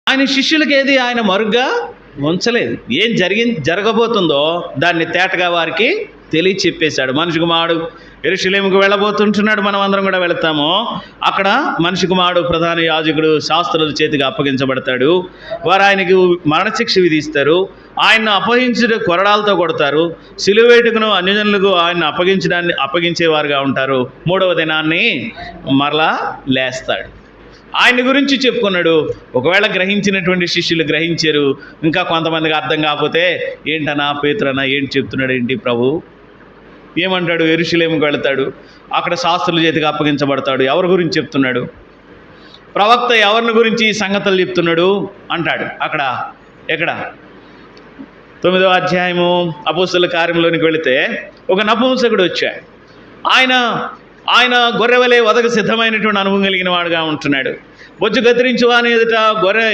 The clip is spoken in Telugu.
ఆయన శిష్యులకి ఏది ఆయన మరుగ్గా ఉంచలేదు. ఏం జరగబోతుందో దాన్ని తేటగా వారికి తెలియచెప్పేశాడు. మనిషి కుమారుడు యెరూషలేముకు వెళ్ళబోతుంటున్నాడు, మనం అందరం కూడా వెళతాము. అక్కడ మనిషి కుమారుడు ప్రధాన యాజకుడు శాస్త్రుల చేతికి అప్పగించబడతాడు. వారు ఆయనకు మరణశిక్ష విధిస్తారు. ఆయన్ను అప్పగించే కొరడాలతో కొడతారు. సిలువేటుకును అన్యజనులకు ఆయన అప్పగించేవారుగా ఉంటారు. మూడవ దినాన్ని మరలా లేస్తాడు. ఆయన గురించి చెప్పుకున్నాడు. ఒకవేళ గ్రహించినటువంటి శిష్యులు గ్రహించారు, ఇంకా కొంతమందికి అర్థం కాకపోతే ఏంటన్నా పేతురన్నా ఏంటి చెప్తున్నాడు ఏంటి ప్రభు, ఏమంటాడు? యెరూషలేముకు వెళతాడు, అక్కడ శాస్త్రుల చేతికి అప్పగించబడతాడు. ఎవరి గురించి చెప్తున్నాడు? ప్రవక్త ఎవరిని గురించి ఈ సంగతులు చెప్తున్నాడు అంటాడు. అక్కడ ఎక్కడ 9వ అధ్యాయము అపోస్తలుల కార్యంలోనికి వెళితే ఒక నపుంసకుడు వచ్చాడు. ఆయన గొర్రెవలే వదకు సిద్ధమైనటువంటి అనుభవం కలిగిన వాడుగా ఉంటున్నాడు. బొజ్జు కత్తిరించు అని ఎదుట గొర్రె